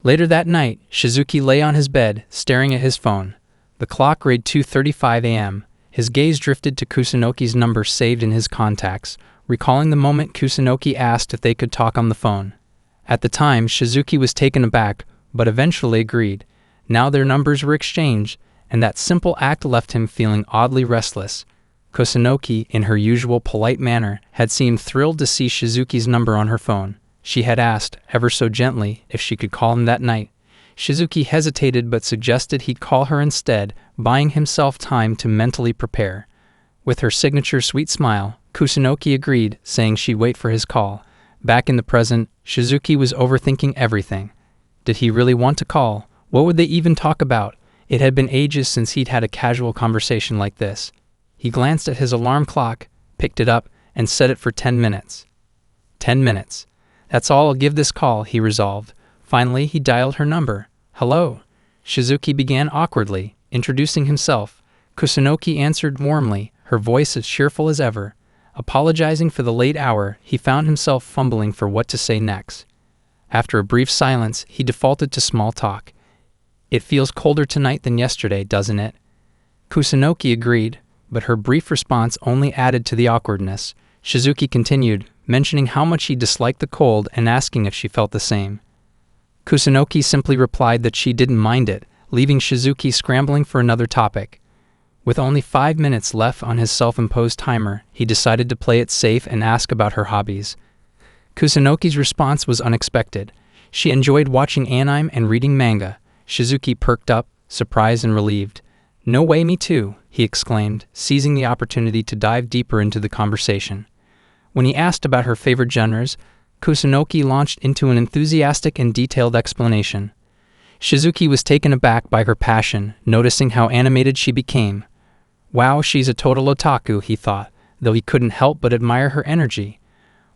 Later that night, Shizuki lay on his bed, staring at his phone. The clock read 2:35 a.m. His gaze drifted to Kusunoki's number saved in his contacts, recalling the moment Kusunoki asked if they could talk on the phone. At the time, Shizuki was taken aback, but eventually agreed. Now their numbers were exchanged, and that simple act left him feeling oddly restless. Kusunoki, in her usual polite manner, had seemed thrilled to see Shizuki's number on her phone. She had asked, ever so gently, if she could call him that night. Shizuki hesitated but suggested he'd call her instead, buying himself time to mentally prepare. With her signature sweet smile, Kusunoki agreed, saying she'd wait for his call. Back in the present, Shizuki was overthinking everything. Did he really want to call? What would they even talk about? It had been ages since he'd had a casual conversation like this. He glanced at his alarm clock, picked it up, and set it for 10 minutes. 10 minutes. That's all I'll give this call, he resolved. Finally, he dialed her number. Hello. Shizuki began awkwardly, introducing himself. Kusunoki answered warmly, her voice as cheerful as ever. Apologizing for the late hour, he found himself fumbling for what to say next. After a brief silence, he defaulted to small talk. It feels colder tonight than yesterday, doesn't it? Kusunoki agreed, but her brief response only added to the awkwardness. Shizuki continued, mentioning how much he disliked the cold and asking if she felt the same. Kusunoki simply replied that she didn't mind it, leaving Shizuki scrambling for another topic. With only 5 minutes left on his self-imposed timer, he decided to play it safe and ask about her hobbies. Kusunoki's response was unexpected. She enjoyed watching anime and reading manga. Shizuki perked up, surprised and relieved. No way, me too, he exclaimed, seizing the opportunity to dive deeper into the conversation. When he asked about her favorite genres, Kusunoki launched into an enthusiastic and detailed explanation. Shizuki was taken aback by her passion, noticing how animated she became. Wow, she's a total otaku, he thought, though he couldn't help but admire her energy.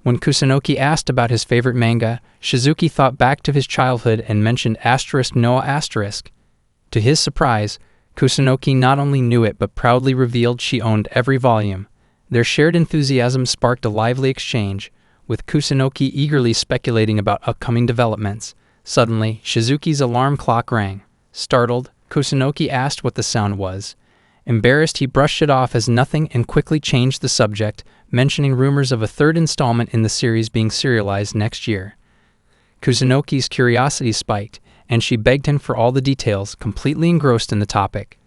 When Kusunoki asked about his favorite manga, Shizuki thought back to his childhood and mentioned *Noah**. To his surprise, Kusunoki not only knew it but proudly revealed she owned every volume. Their shared enthusiasm sparked a lively exchange, with Kusunoki eagerly speculating about upcoming developments. Suddenly, Shizuki's alarm clock rang. Startled, Kusunoki asked what the sound was. Embarrassed, he brushed it off as nothing and quickly changed the subject, mentioning rumors of a third installment in the series being serialized next year. Kusunoki's curiosity spiked, and she begged him for all the details, completely engrossed in the topic.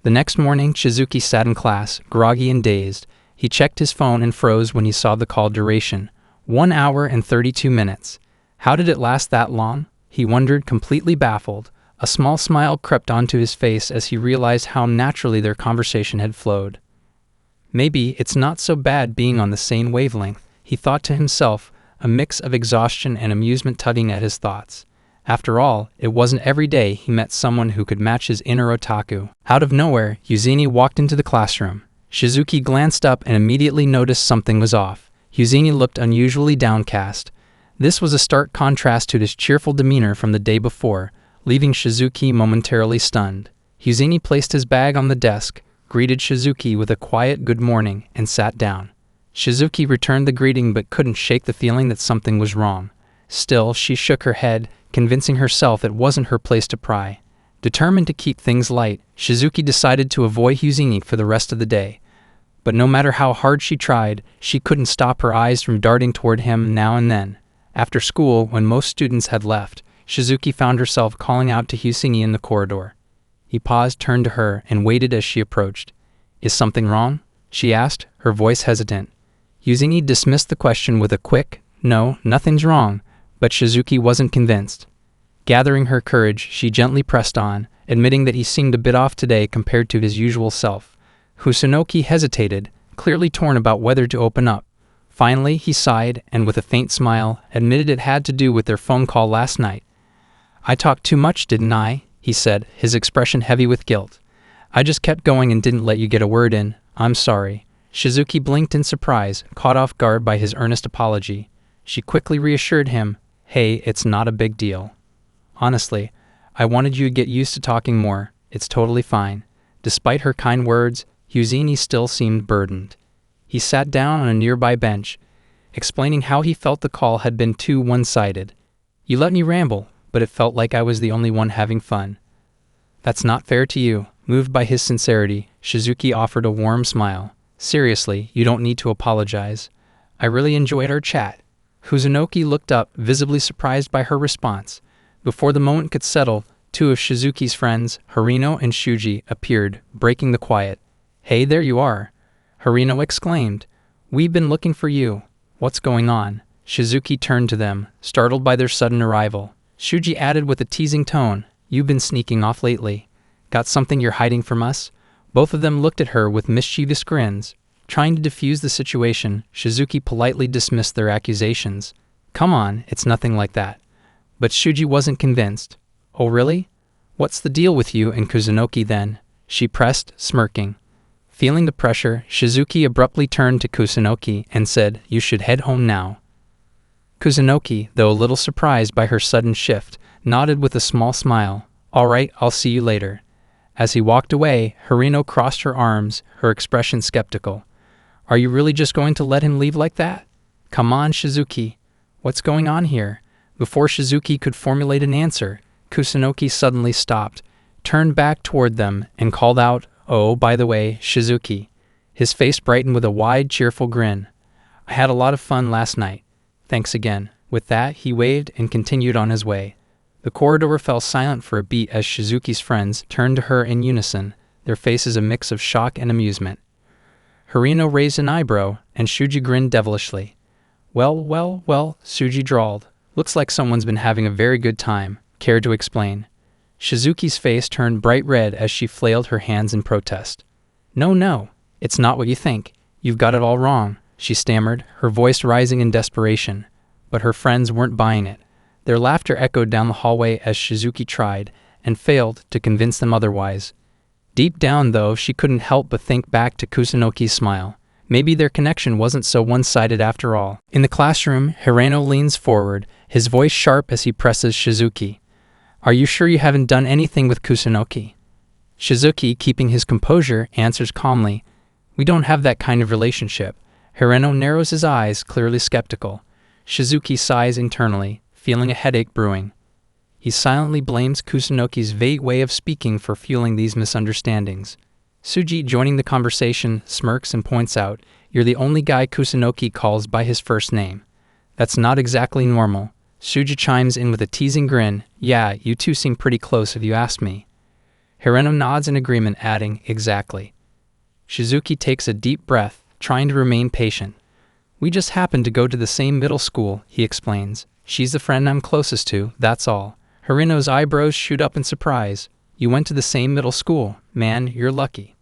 The next morning, Shizuki sat in class, groggy and dazed. He checked his phone and froze when he saw the call duration. 1 hour and 32 minutes. How did it last that long? He wondered, completely baffled. A small smile crept onto his face as he realized how naturally their conversation had flowed. Maybe it's not so bad being on the same wavelength, he thought to himself, a mix of exhaustion and amusement tugging at his thoughts. After all, it wasn't every day he met someone who could match his inner otaku. Out of nowhere, Yuzini walked into the classroom. Shizuki glanced up and immediately noticed something was off. Yuzini looked unusually downcast. This was a stark contrast to his cheerful demeanor from the day before, leaving Shizuki momentarily stunned. Yuzini placed his bag on the desk, greeted Shizuki with a quiet good morning, and sat down. Shizuki returned the greeting but couldn't shake the feeling that something was wrong. Still, she shook her head, convincing herself it wasn't her place to pry. Determined to keep things light, Shizuki decided to avoid Yuzini for the rest of the day. But no matter how hard she tried, she couldn't stop her eyes from darting toward him now and then. After school, when most students had left, Shizuki found herself calling out to Yuzini in the corridor. He paused, turned to her, and waited as she approached. "Is something wrong?" she asked, her voice hesitant. Yuzini dismissed the question with a quick, "No, nothing's wrong," but Shizuki wasn't convinced. Gathering her courage, she gently pressed on, admitting that he seemed a bit off today compared to his usual self. Kusunoki hesitated, clearly torn about whether to open up. Finally, he sighed, and with a faint smile, admitted it had to do with their phone call last night. "I talked too much, didn't I?" he said, his expression heavy with guilt. "I just kept going and didn't let you get a word in. I'm sorry." Shizuki blinked in surprise, caught off guard by his earnest apology. She quickly reassured him, "Hey, it's not a big deal. Honestly, I wanted you to get used to talking more. It's totally fine." Despite her kind words, Yuzini still seemed burdened. He sat down on a nearby bench, explaining how he felt the call had been too one-sided. "You let me ramble, but it felt like I was the only one having fun. That's not fair to you. Moved by his sincerity, Shizuki offered a warm smile. Seriously, you don't need to apologize. I really enjoyed our chat. Kusunoki looked up, visibly surprised by her response. Before the moment could settle, two of Shizuki's friends, Harino and Shuji, appeared, breaking the quiet. Hey, there you are, Harino exclaimed. We've been looking for you. What's going on? Shizuki turned to them, startled by their sudden arrival. Shuji added with a teasing tone, You've been sneaking off lately. Got something you're hiding from us? Both of them looked at her with mischievous grins. Trying to defuse the situation, Shizuki politely dismissed their accusations. Come on, it's nothing like that. But Shuji wasn't convinced. Oh really? What's the deal with you and Kusunoki then? She pressed, smirking. Feeling the pressure, Shizuki abruptly turned to Kusunoki and said, You should head home now. Kusunoki, though a little surprised by her sudden shift, nodded with a small smile. All right, I'll see you later. As he walked away, Harino crossed her arms, her expression skeptical. Are you really just going to let him leave like that? Come on, Shizuki. What's going on here? Before Shizuki could formulate an answer, Kusunoki suddenly stopped, turned back toward them, and called out, Oh, by the way, Shizuki. His face brightened with a wide, cheerful grin. I had a lot of fun last night. Thanks again. With that, he waved and continued on his way. The corridor fell silent for a beat as Shizuki's friends turned to her in unison, their faces a mix of shock and amusement. Harino raised an eyebrow, and Shuji grinned devilishly. Well, Shuji drawled. Looks like someone's been having a very good time. Care to explain? Shizuki's face turned bright red as she flailed her hands in protest. No, it's not what you think. You've got it all wrong, she stammered, her voice rising in desperation. But her friends weren't buying it. Their laughter echoed down the hallway as Shizuki tried, and failed, to convince them otherwise. Deep down, though, she couldn't help but think back to Kusunoki's smile. Maybe their connection wasn't so one-sided after all. In the classroom, Harino leans forward, his voice sharp as he presses Shizuki. Are you sure you haven't done anything with Kusunoki? Shizuki, keeping his composure, answers calmly. We don't have that kind of relationship. Harino narrows his eyes, clearly skeptical. Shizuki sighs internally, feeling a headache brewing. He silently blames Kusunoki's vague way of speaking for fueling these misunderstandings. Shuji, joining the conversation, smirks and points out, You're the only guy Kusunoki calls by his first name. That's not exactly normal. Shuji chimes in with a teasing grin. Yeah, you two seem pretty close if you ask me. Harino nods in agreement, adding, Exactly. Shizuki takes a deep breath, trying to remain patient. We just happen to go to the same middle school, he explains. She's the friend I'm closest to, that's all. Harino's eyebrows shoot up in surprise. You went to the same middle school. Man, you're lucky.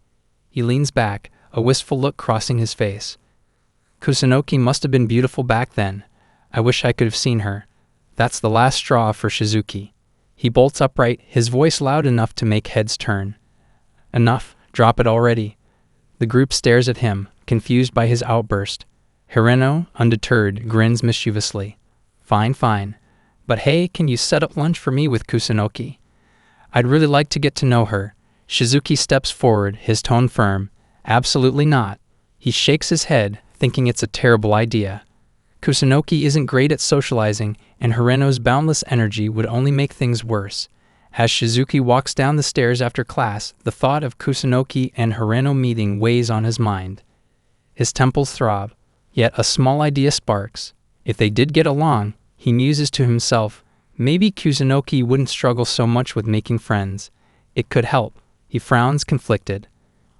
He leans back, a wistful look crossing his face. Kusunoki must have been beautiful back then. I wish I could have seen her. That's the last straw for Shizuki. He bolts upright, his voice loud enough to make heads turn. Enough, drop it already. The group stares at him, confused by his outburst. Harino, undeterred, grins mischievously. Fine. But hey, can you set up lunch for me with Kusunoki? I'd really like to get to know her. Shizuki steps forward, his tone firm. Absolutely not. He shakes his head, thinking it's a terrible idea. Kusunoki isn't great at socializing, and Harino's boundless energy would only make things worse. As Shizuki walks down the stairs after class, the thought of Kusunoki and Harino meeting weighs on his mind. His temples throb, yet a small idea sparks. If they did get along, he muses to himself, maybe Kusunoki wouldn't struggle so much with making friends. It could help. He frowns, conflicted.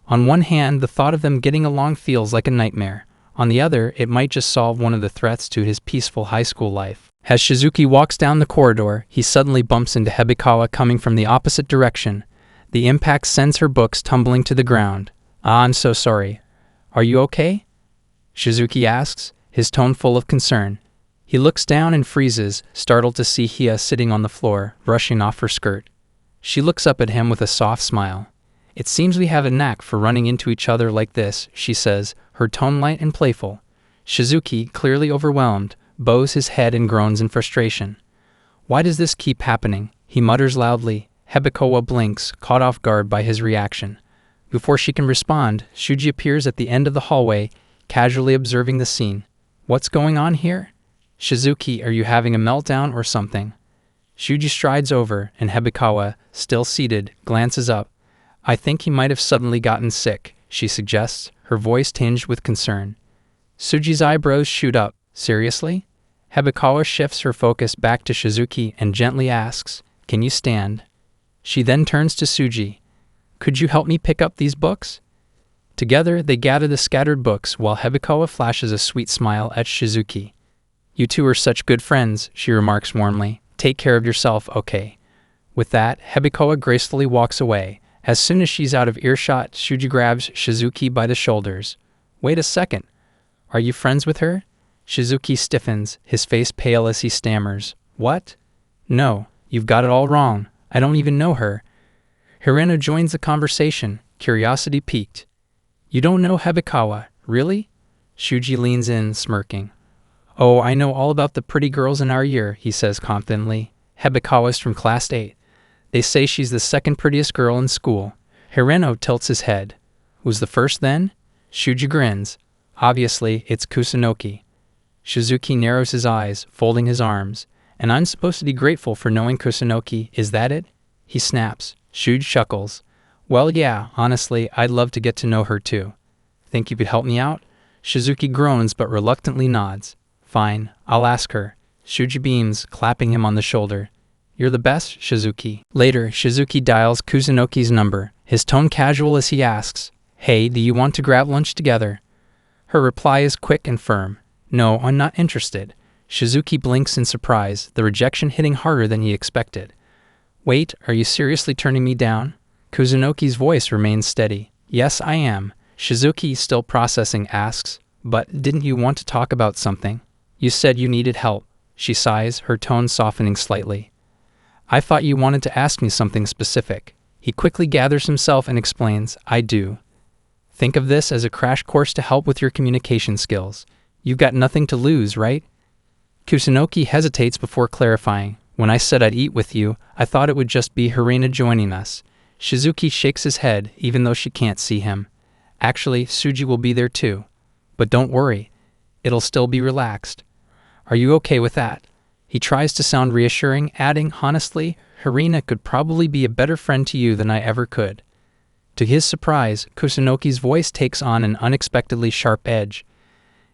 On one hand, the thought of them getting along feels like a nightmare. On the other, it might just solve one of the threats to his peaceful high school life. As Shizuki walks down the corridor, he suddenly bumps into Hibikawa coming from the opposite direction. The impact sends her books tumbling to the ground. I'm so sorry. Are you okay? Shizuki asks, his tone full of concern. He looks down and freezes, startled to see Hiya sitting on the floor, brushing off her skirt. She looks up at him with a soft smile. It seems we have a knack for running into each other like this, she says, her tone light and playful. Shizuki, clearly overwhelmed, bows his head and groans in frustration. Why does this keep happening? He mutters loudly. Hibikawa blinks, caught off guard by his reaction. Before she can respond, Shuji appears at the end of the hallway, casually observing the scene. What's going on here? Shizuki, are you having a meltdown or something? Shuji strides over, and Hibikawa, still seated, glances up. I think he might have suddenly gotten sick, she suggests, her voice tinged with concern. Suji's eyebrows shoot up. Seriously? Hibikawa shifts her focus back to Shizuki and gently asks, Can you stand? She then turns to Suji. Could you help me pick up these books? Together, they gather the scattered books while Hibikawa flashes a sweet smile at Shizuki. You two are such good friends, she remarks warmly. Take care of yourself, okay? With that, Hibikawa gracefully walks away. As soon as she's out of earshot, Shuji grabs Shizuki by the shoulders. Wait a second. Are you friends with her? Shizuki stiffens, his face pale as he stammers. What? No, you've got it all wrong. I don't even know her. Hirano joins the conversation, curiosity piqued. You don't know Hibikawa, really? Shuji leans in, smirking. Oh, I know all about the pretty girls in our year, he says confidently. Hibikawa's from class 8. They say she's the second prettiest girl in school. Hirano tilts his head. Who's the first then? Shuji grins. Obviously, it's Kusunoki. Shizuki narrows his eyes, folding his arms. And I'm supposed to be grateful for knowing Kusunoki, is that it? He snaps. Shuji chuckles. Well, yeah, honestly, I'd love to get to know her too. Think you could help me out? Shizuki groans but reluctantly nods. Fine, I'll ask her. Shuji beams, clapping him on the shoulder. You're the best, Shizuki. Later, Shizuki dials Kusunoki's number, his tone casual as he asks, Hey, do you want to grab lunch together? Her reply is quick and firm. No, I'm not interested. Shizuki blinks in surprise, the rejection hitting harder than he expected. Wait, are you seriously turning me down? Kusunoki's voice remains steady. Yes, I am. Shizuki, still processing, asks, But didn't you want to talk about something? You said you needed help. She sighs, her tone softening slightly. I thought you wanted to ask me something specific. He quickly gathers himself and explains, I do. Think of this as a crash course to help with your communication skills. You've got nothing to lose, right? Kusunoki hesitates before clarifying. When I said I'd eat with you, I thought it would just be Hirano joining us. Shizuki shakes his head, even though she can't see him. Actually, Suji will be there too. But don't worry. It'll still be relaxed. Are you okay with that? He tries to sound reassuring, adding, honestly, Hirano could probably be a better friend to you than I ever could. To his surprise, Kusunoki's voice takes on an unexpectedly sharp edge.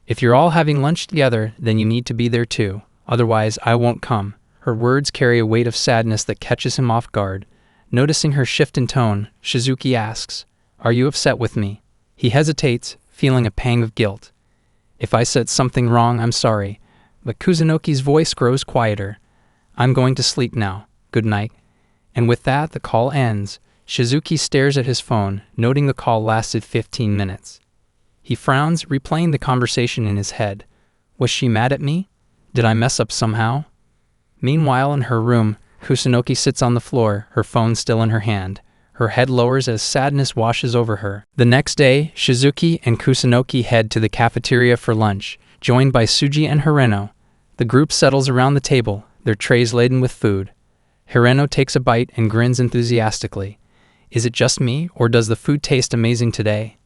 If you're all having lunch together, then you need to be there too. Otherwise, I won't come. Her words carry a weight of sadness that catches him off guard. Noticing her shift in tone, Shizuki asks, Are you upset with me? He hesitates, feeling a pang of guilt. If I said something wrong, I'm sorry. But Kusunoki's voice grows quieter. I'm going to sleep now. Good night. And with that, the call ends. Shizuki stares at his phone, noting the call lasted 15 minutes. He frowns, replaying the conversation in his head. Was she mad at me? Did I mess up somehow? Meanwhile, in her room, Kusunoki sits on the floor, her phone still in her hand. Her head lowers as sadness washes over her. The next day, Shizuki and Kusunoki head to the cafeteria for lunch, joined by Suji and Hirano. The group settles around the table, their trays laden with food. Hirano takes a bite and grins enthusiastically. Is it just me, or does the food taste amazing today?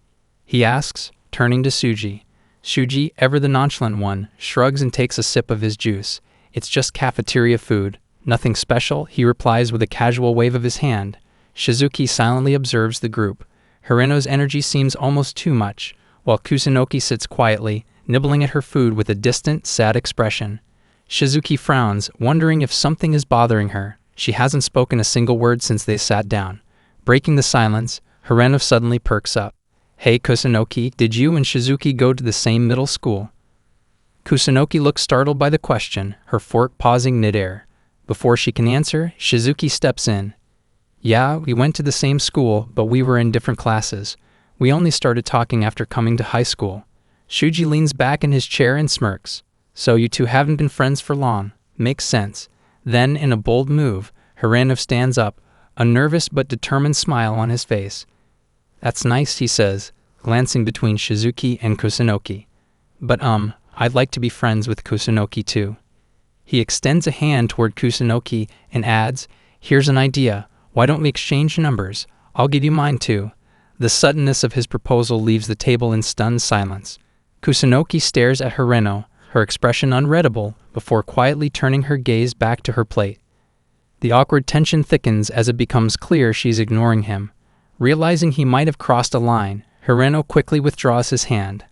He asks, turning to Suji. Shuji, ever the nonchalant one, shrugs and takes a sip of his juice. It's just cafeteria food. Nothing special, he replies with a casual wave of his hand. Shizuki silently observes the group. Hirano's energy seems almost too much, while Kusunoki sits quietly, nibbling at her food with a distant, sad expression. Shizuki frowns, wondering if something is bothering her. She hasn't spoken a single word since they sat down. Breaking the silence, Hirano suddenly perks up. Hey Kusunoki, did you and Shizuki go to the same middle school? Kusunoki looks startled by the question, her fork pausing mid-air. Before she can answer, Shizuki steps in. Yeah, we went to the same school, but we were in different classes. We only started talking after coming to high school. Shuji leans back in his chair and smirks. So you two haven't been friends for long. Makes sense. Then, in a bold move, Hirano stands up, a nervous but determined smile on his face. That's nice, he says, glancing between Shizuki and Kusunoki. But I'd like to be friends with Kusunoki too. He extends a hand toward Kusunoki and adds, Here's an idea. Why don't we exchange numbers? I'll give you mine too. The suddenness of his proposal leaves the table in stunned silence. Kusunoki stares at Hirano, her expression unreadable, before quietly turning her gaze back to her plate. The awkward tension thickens as it becomes clear she's ignoring him. Realizing he might have crossed a line, Hirano quickly withdraws his hand.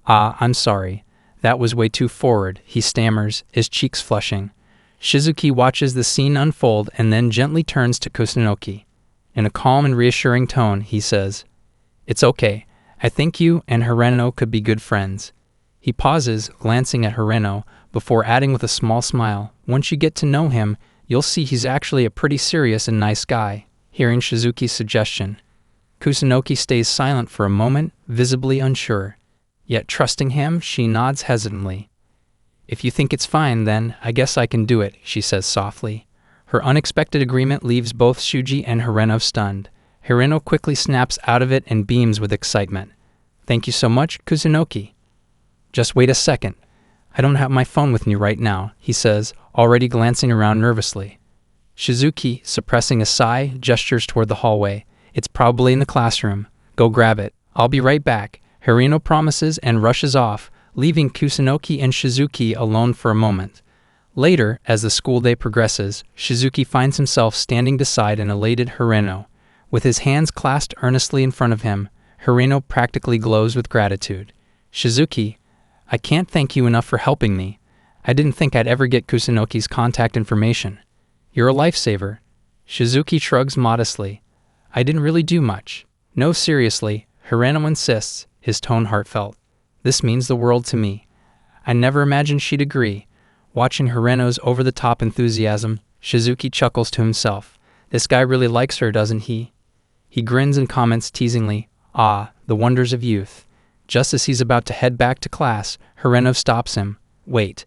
I'm sorry. That was way too forward, he stammers, his cheeks flushing. Shizuki watches the scene unfold and then gently turns to Kusunoki. In a calm and reassuring tone, he says, "It's okay. I think you and Hirano could be good friends." He pauses, glancing at Hirano, before adding with a small smile, "Once you get to know him, you'll see he's actually a pretty serious and nice guy." Hearing Shizuki's suggestion, Kusunoki stays silent for a moment, visibly unsure. Yet trusting him, she nods hesitantly. "If you think it's fine, then I guess I can do it," she says softly. Her unexpected agreement leaves both Shuji and Hirano stunned. Hirano quickly snaps out of it and beams with excitement. "Thank you so much, Kusunoki." "Just wait a second. I don't have my phone with me right now," he says, already glancing around nervously. Shizuki, suppressing a sigh, gestures toward the hallway. "It's probably in the classroom. Go grab it. I'll be right back." Hirano promises and rushes off, leaving Kusunoki and Shizuki alone for a moment. Later, as the school day progresses, Shizuki finds himself standing beside an elated Hirano. With his hands clasped earnestly in front of him, Hirano practically glows with gratitude. "Shizuki, I can't thank you enough for helping me. I didn't think I'd ever get Kusunoki's contact information. You're a lifesaver." Shizuki shrugs modestly. "I didn't really do much." "No, seriously," Hirano insists, his tone heartfelt. "This means the world to me." I never imagined she'd agree. Watching Hirano's over-the-top enthusiasm, Shizuki chuckles to himself. This guy really likes her, doesn't he? He grins and comments teasingly, the wonders of youth." Just as he's about to head back to class, Hirano stops him. "Wait,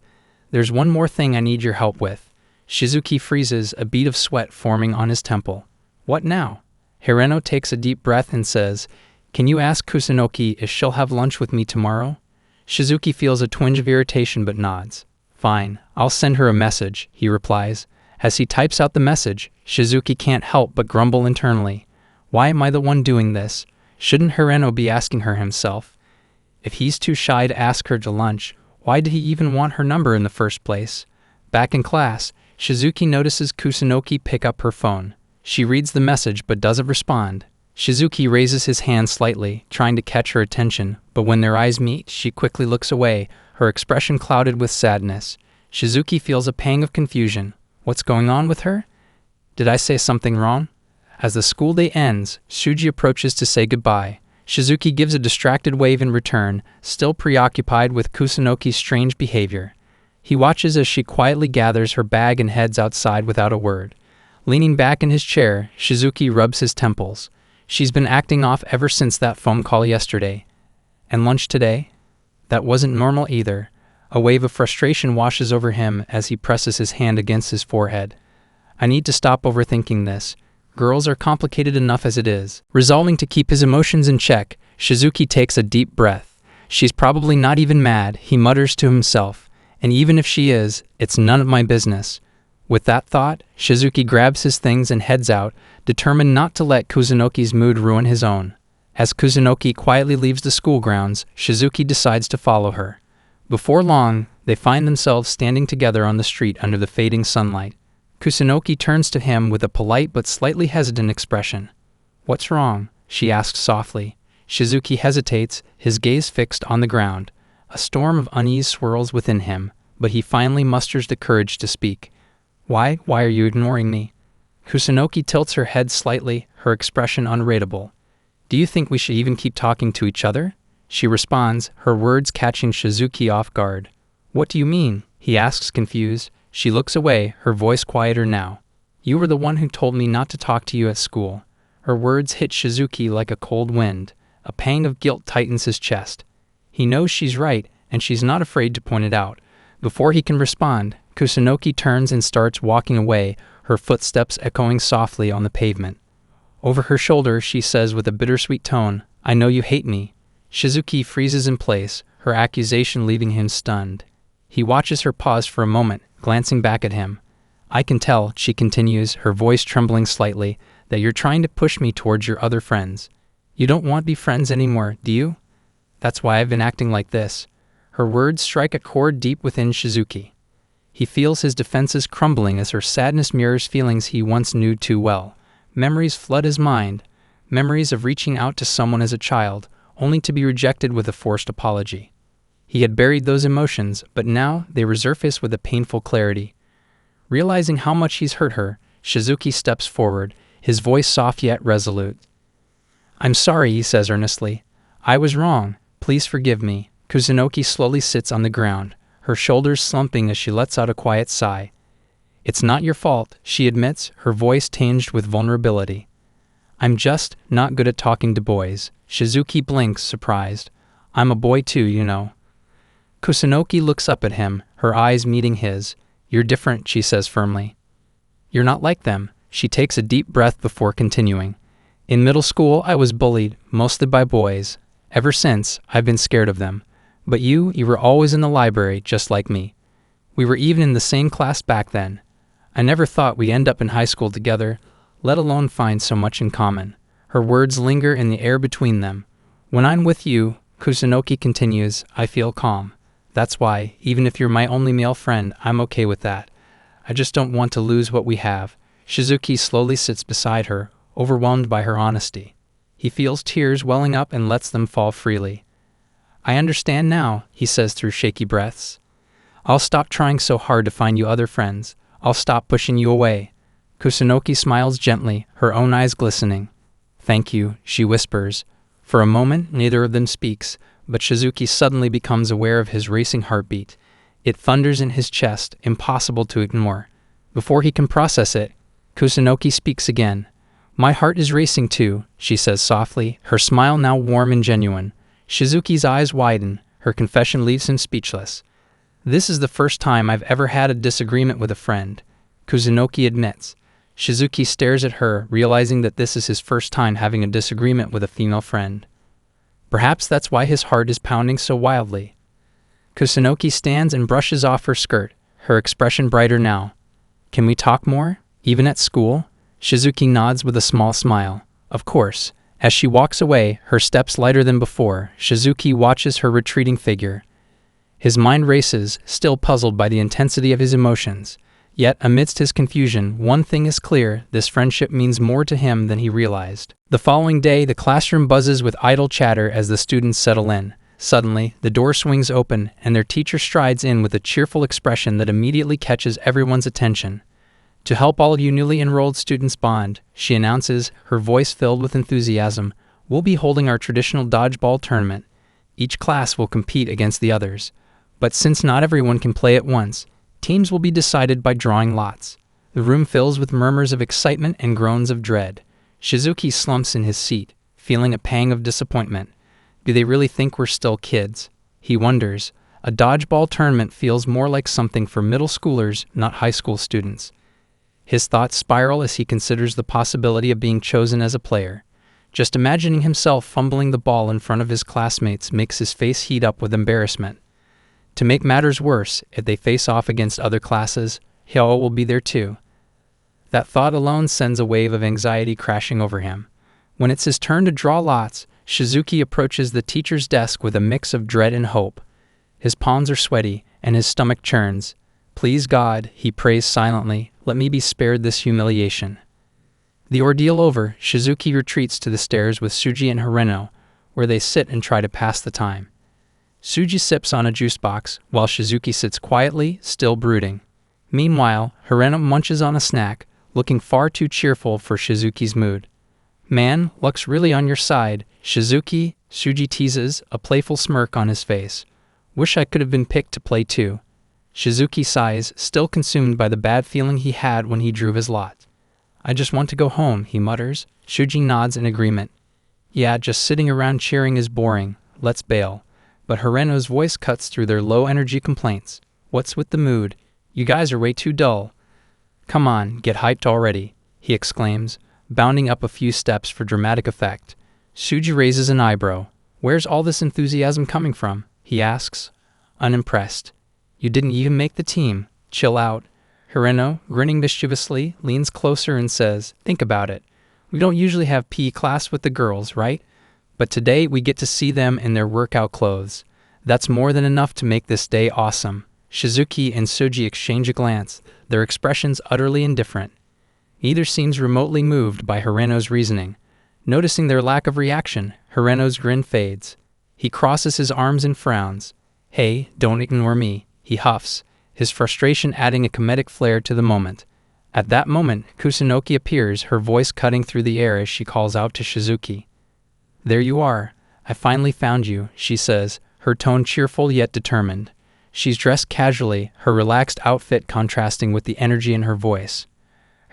there's one more thing I need your help with." Shizuki freezes, a bead of sweat forming on his temple. "What now?" Hirano takes a deep breath and says, "Can you ask Kusunoki if she'll have lunch with me tomorrow?" Shizuki feels a twinge of irritation but nods. "Fine, I'll send her a message," he replies. As he types out the message, Shizuki can't help but grumble internally. Why am I the one doing this? Shouldn't Hirano be asking her himself? If he's too shy to ask her to lunch, why did he even want her number in the first place? Back in class, Shizuki notices Kusunoki pick up her phone. She reads the message but doesn't respond. Shizuki raises his hand slightly, trying to catch her attention, but when their eyes meet, she quickly looks away, her expression clouded with sadness. Shizuki feels a pang of confusion. What's going on with her? Did I say something wrong? As the school day ends, Shuji approaches to say goodbye. Shizuki gives a distracted wave in return, still preoccupied with Kusunoki's strange behavior. He watches as she quietly gathers her bag and heads outside without a word. Leaning back in his chair, Shizuki rubs his temples. She's been acting off ever since that phone call yesterday. And lunch today? That wasn't normal either. A wave of frustration washes over him as he presses his hand against his forehead. I need to stop overthinking this. Girls are complicated enough as it is. Resolving to keep his emotions in check, Shizuki takes a deep breath. She's probably not even mad, he mutters to himself. And even if she is, it's none of my business. With that thought, Shizuki grabs his things and heads out, determined not to let Kusunoki's mood ruin his own. As Kusunoki quietly leaves the school grounds, Shizuki decides to follow her. Before long, they find themselves standing together on the street under the fading sunlight. Kusunoki turns to him with a polite but slightly hesitant expression. "What's wrong?" she asks softly. Shizuki hesitates, his gaze fixed on the ground. A storm of unease swirls within him, but he finally musters the courage to speak. Why are you ignoring me?" Kusunoki tilts her head slightly, her expression unreadable. "Do you think we should even keep talking to each other?" She responds, her words catching Shizuki off guard. "What do you mean?" he asks, confused. She looks away, her voice quieter now. "You were the one who told me not to talk to you at school." Her words hit Shizuki like a cold wind. A pang of guilt tightens his chest. He knows she's right, and she's not afraid to point it out. Before he can respond, Kusunoki turns and starts walking away, her footsteps echoing softly on the pavement. Over her shoulder, she says with a bittersweet tone, "I know you hate me." Shizuki freezes in place, her accusation leaving him stunned. He watches her pause for a moment, glancing back at him. "I can tell," she continues, her voice trembling slightly, "that you're trying to push me towards your other friends. You don't want to be friends anymore, do you? That's why I've been acting like this." Her words strike a chord deep within Shizuki. He feels his defenses crumbling as her sadness mirrors feelings he once knew too well. Memories flood his mind, memories of reaching out to someone as a child, only to be rejected with a forced apology. He had buried those emotions, but now they resurface with a painful clarity. Realizing how much he's hurt her, Shizuki steps forward, his voice soft yet resolute. "I'm sorry," he says earnestly. "I was wrong. Please forgive me." Kusunoki slowly sits on the ground, her shoulders slumping as she lets out a quiet sigh. "It's not your fault," she admits, her voice tinged with vulnerability. "I'm just not good at talking to boys." Shizuki blinks, surprised. "I'm a boy too, you know." Kusunoki looks up at him, her eyes meeting his. "You're different," she says firmly. "You're not like them." She takes a deep breath before continuing. "In middle school, I was bullied, mostly by boys. Ever since, I've been scared of them. But you were always in the library, just like me. We were even in the same class back then. I never thought we'd end up in high school together, let alone find so much in common." Her words linger in the air between them. "When I'm with you," Kusunoki continues, "I feel calm. That's why, even if you're my only male friend, I'm okay with that. I just don't want to lose what we have." Shizuki slowly sits beside her, overwhelmed by her honesty. He feels tears welling up and lets them fall freely. "I understand now," he says through shaky breaths. "I'll stop trying so hard to find you other friends. I'll stop pushing you away." Kusunoki smiles gently, her own eyes glistening. "Thank you," she whispers. For a moment, neither of them speaks, but Shizuki suddenly becomes aware of his racing heartbeat. It thunders in his chest, impossible to ignore. Before he can process it, Kusunoki speaks again. "My heart is racing too," she says softly, her smile now warm and genuine. Shizuki's eyes widen, her confession leaves him speechless. "This is the first time I've ever had a disagreement with a friend," Kusunoki admits. Shizuki stares at her, realizing that this is his first time having a disagreement with a female friend. Perhaps that's why his heart is pounding so wildly. Kusunoki stands and brushes off her skirt, her expression brighter now. "Can we talk more? Even at school?" Shizuki nods with a small smile. "Of course." As she walks away, her steps lighter than before, Shizuki watches her retreating figure. His mind races, still puzzled by the intensity of his emotions. Yet, amidst his confusion, one thing is clear: this friendship means more to him than he realized. The following day, the classroom buzzes with idle chatter as the students settle in. Suddenly, the door swings open, and their teacher strides in with a cheerful expression that immediately catches everyone's attention. "To help all you newly enrolled students bond," she announces, her voice filled with enthusiasm, "we'll be holding our traditional dodgeball tournament. Each class will compete against the others. But since not everyone can play at once, teams will be decided by drawing lots." The room fills with murmurs of excitement and groans of dread. Shizuki slumps in his seat, feeling a pang of disappointment. Do they really think we're still kids? He wonders. A dodgeball tournament feels more like something for middle schoolers, not high school students. His thoughts spiral as he considers the possibility of being chosen as a player. Just imagining himself fumbling the ball in front of his classmates makes his face heat up with embarrassment. To make matters worse, if they face off against other classes, Hiawa will be there too. That thought alone sends a wave of anxiety crashing over him. When it's his turn to draw lots, Shizuki approaches the teacher's desk with a mix of dread and hope. His palms are sweaty, and his stomach churns. "Please God," he prays silently, "let me be spared this humiliation." The ordeal over, Shizuki retreats to the stairs with Suji and Hirano, where they sit and try to pass the time. Suji sips on a juice box, while Shizuki sits quietly, still brooding. Meanwhile, Hirano munches on a snack, looking far too cheerful for Shizuki's mood. "Man, luck's really on your side, Shizuki," Suji teases, a playful smirk on his face. "Wish I could have been picked to play too." Shizuki sighs, still consumed by the bad feeling he had when he drew his lot. "I just want to go home," he mutters. Suji nods in agreement. "Yeah, just sitting around cheering is boring. Let's bail." But Hirano's voice cuts through their low-energy complaints. "What's with the mood? You guys are way too dull." "Come on, get hyped already," he exclaims, bounding up a few steps for dramatic effect. Suji raises an eyebrow. "Where's all this enthusiasm coming from?" he asks, unimpressed. "You didn't even make the team. Chill out." Hirano, grinning mischievously, leans closer and says, "Think about it. We don't usually have PE class with the girls, right? But today we get to see them in their workout clothes. That's more than enough to make this day awesome." Shizuki and Suji exchange a glance, their expressions utterly indifferent. Neither seems remotely moved by Hirano's reasoning. Noticing their lack of reaction, Hirano's grin fades. He crosses his arms and frowns. "Hey, don't ignore me," he huffs, his frustration adding a comedic flair to the moment. At that moment, Kusunoki appears, her voice cutting through the air as she calls out to Shizuki. "There you are. I finally found you," she says, her tone cheerful yet determined. She's dressed casually, her relaxed outfit contrasting with the energy in her voice.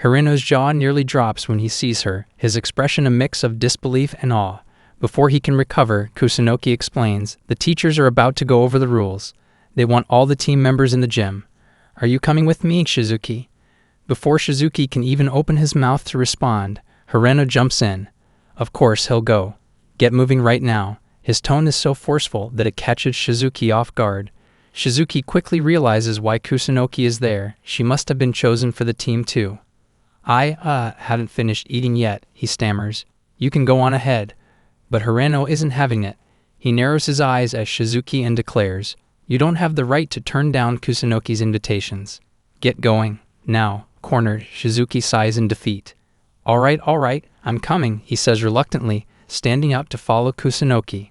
Hirano's jaw nearly drops when he sees her, his expression a mix of disbelief and awe. Before he can recover, Kusunoki explains, "The teachers are about to go over the rules. They want all the team members in the gym. Are you coming with me, Shizuki?" Before Shizuki can even open his mouth to respond, Hirano jumps in. "Of course he'll go. Get moving right now." His tone is so forceful that it catches Shizuki off guard. Shizuki quickly realizes why Kusunoki is there. She must have been chosen for the team too. I haven't finished eating yet," he stammers. "You can go on ahead." But Hirano isn't having it. He narrows his eyes as Shizuki and declares, "You don't have the right to turn down Kusunoki's invitations. Get going. Now." Cornered, Shizuki sighs in defeat. All right, I'm coming," he says reluctantly, standing up to follow Kusunoki.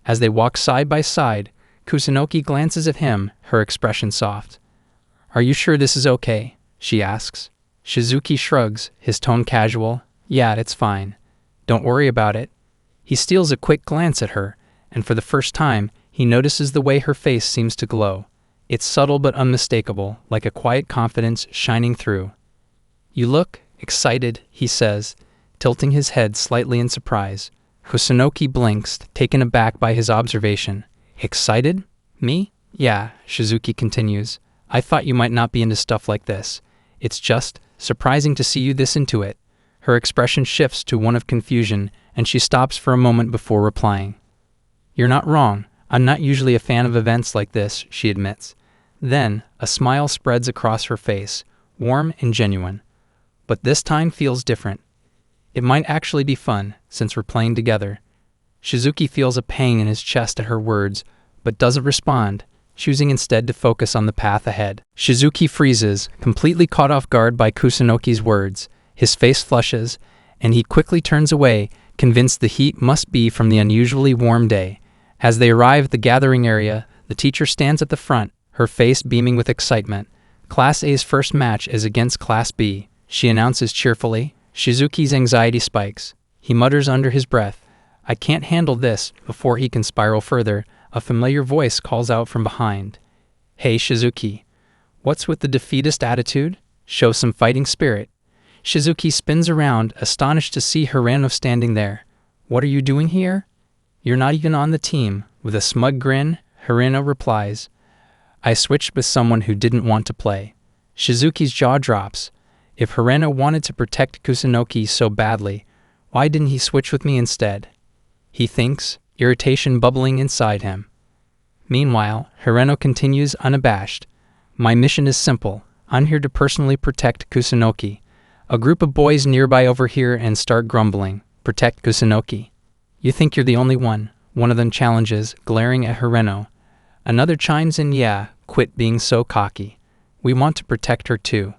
As they walk side by side, Kusunoki glances at him, her expression soft. "Are you sure this is okay?" she asks. Shizuki shrugs, his tone casual. "Yeah, it's fine. Don't worry about it." He steals a quick glance at her, and for the first time, he notices the way her face seems to glow. It's subtle but unmistakable, like a quiet confidence shining through. "You look excited," he says, tilting his head slightly in surprise. Kusunoki blinks, taken aback by his observation. "Excited? Me?" "Yeah," Shizuki continues. "I thought you might not be into stuff like this. It's just surprising to see you this into it." Her expression shifts to one of confusion, and she stops for a moment before replying. "You're not wrong. I'm not usually a fan of events like this," she admits. Then, a smile spreads across her face, warm and genuine. "But this time feels different. It might actually be fun, since we're playing together." Shizuki feels a pang in his chest at her words, but doesn't respond, choosing instead to focus on the path ahead. Shizuki freezes, completely caught off guard by Kusunoki's words. His face flushes, and he quickly turns away, convinced the heat must be from the unusually warm day. As they arrive at the gathering area, the teacher stands at the front, her face beaming with excitement. Class A's first match is against Class B, she announces cheerfully. Shizuki's anxiety spikes. He mutters under his breath, "I can't handle this." Before he can spiral further, a familiar voice calls out from behind. "Hey, Shizuki. What's with the defeatist attitude? Show some fighting spirit." Shizuki spins around, astonished to see Hirano standing there. "What are you doing here?" "You're not even on the team." With a smug grin, Hirano replies, "I switched with someone who didn't want to play." Shizuki's jaw drops. If Hirano wanted to protect Kusunoki so badly, why didn't he switch with me instead? He thinks, irritation bubbling inside him. Meanwhile, Hirano continues unabashed. "My mission is simple. I'm here to personally protect Kusunoki." A group of boys nearby overhear and start grumbling. "Protect Kusunoki? You think you're the only one," one of them challenges, glaring at Hirano. Another chimes in, "Yeah, quit being so cocky. We want to protect her too."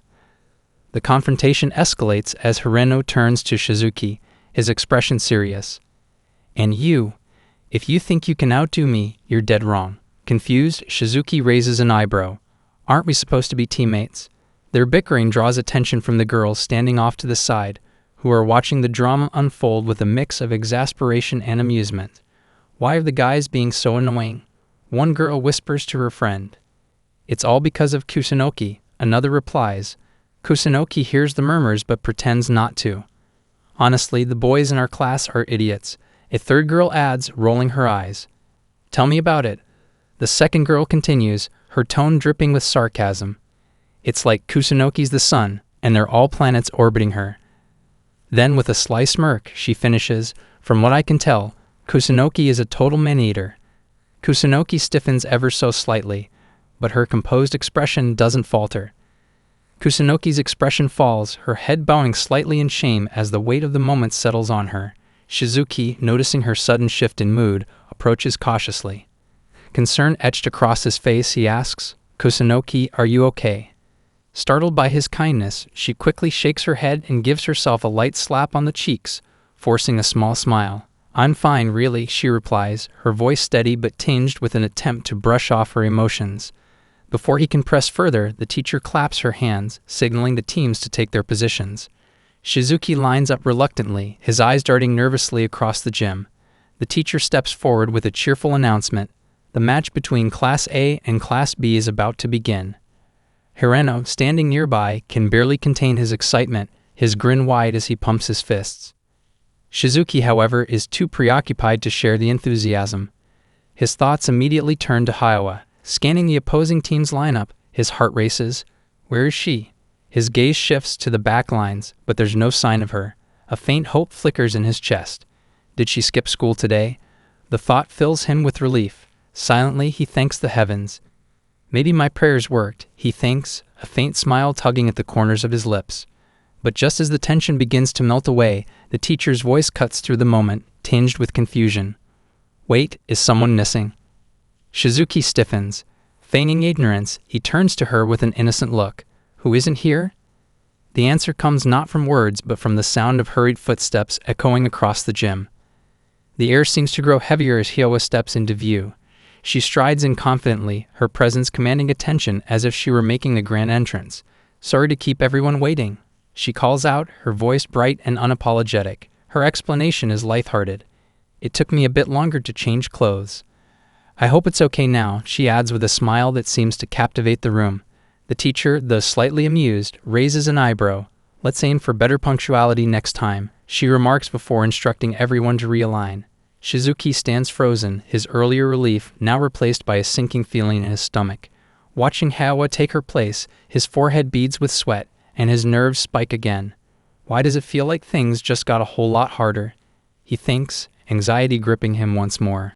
The confrontation escalates as Hirano turns to Shizuki, his expression serious. "And you, if you think you can outdo me, you're dead wrong." Confused, Shizuki raises an eyebrow. "Aren't we supposed to be teammates?" Their bickering draws attention from the girls standing off to the side, who are watching the drama unfold with a mix of exasperation and amusement. "Why are the guys being so annoying?" One girl whispers to her friend. "It's all because of Kusunoki," another replies. Kusunoki hears the murmurs but pretends not to. "Honestly, the boys in our class are idiots," a third girl adds, rolling her eyes. "Tell me about it." The second girl continues, her tone dripping with sarcasm. "It's like Kusunoki's the sun, and they're all planets orbiting her." Then with a sly smirk, she finishes, "From what I can tell, Kusunoki is a total man-eater." Kusunoki stiffens ever so slightly, but her composed expression doesn't falter. Kusunoki's expression falls, her head bowing slightly in shame as the weight of the moment settles on her. Shizuki, noticing her sudden shift in mood, approaches cautiously. Concern etched across his face, he asks, Kusunoki, are you okay? Startled by his kindness, she quickly shakes her head and gives herself a light slap on the cheeks, forcing a small smile. I'm fine, really, she replies, her voice steady but tinged with an attempt to brush off her emotions. Before he can press further, the teacher claps her hands, signaling the teams to take their positions. Shizuki lines up reluctantly, his eyes darting nervously across the gym. The teacher steps forward with a cheerful announcement. The match between Class A and Class B is about to begin. Hirano, standing nearby, can barely contain his excitement, his grin wide as he pumps his fists. Shizuki, however, is too preoccupied to share the enthusiasm. His thoughts immediately turn to Hiawa. Scanning the opposing team's lineup, his heart races. Where is she? His gaze shifts to the back lines, but there's no sign of her. A faint hope flickers in his chest. Did she skip school today? The thought fills him with relief. Silently, he thanks the heavens. Maybe my prayers worked, he thinks, a faint smile tugging at the corners of his lips. But just as the tension begins to melt away, the teacher's voice cuts through the moment, tinged with confusion. Wait, is someone missing? Shizuki stiffens. Feigning ignorance, he turns to her with an innocent look. Who isn't here? The answer comes not from words, but from the sound of hurried footsteps echoing across the gym. The air seems to grow heavier as Hiawa steps into view. She strides in confidently, her presence commanding attention as if she were making the grand entrance. Sorry to keep everyone waiting, she calls out, her voice bright and unapologetic. Her explanation is lighthearted. It took me a bit longer to change clothes. I hope it's okay now, she adds with a smile that seems to captivate the room. The teacher, though slightly amused, raises an eyebrow. Let's aim for better punctuality next time, she remarks before instructing everyone to realign. Shizuki stands frozen, his earlier relief now replaced by a sinking feeling in his stomach. Watching Hiawa take her place, his forehead beads with sweat, and his nerves spike again. Why does it feel like things just got a whole lot harder? He thinks, anxiety gripping him once more.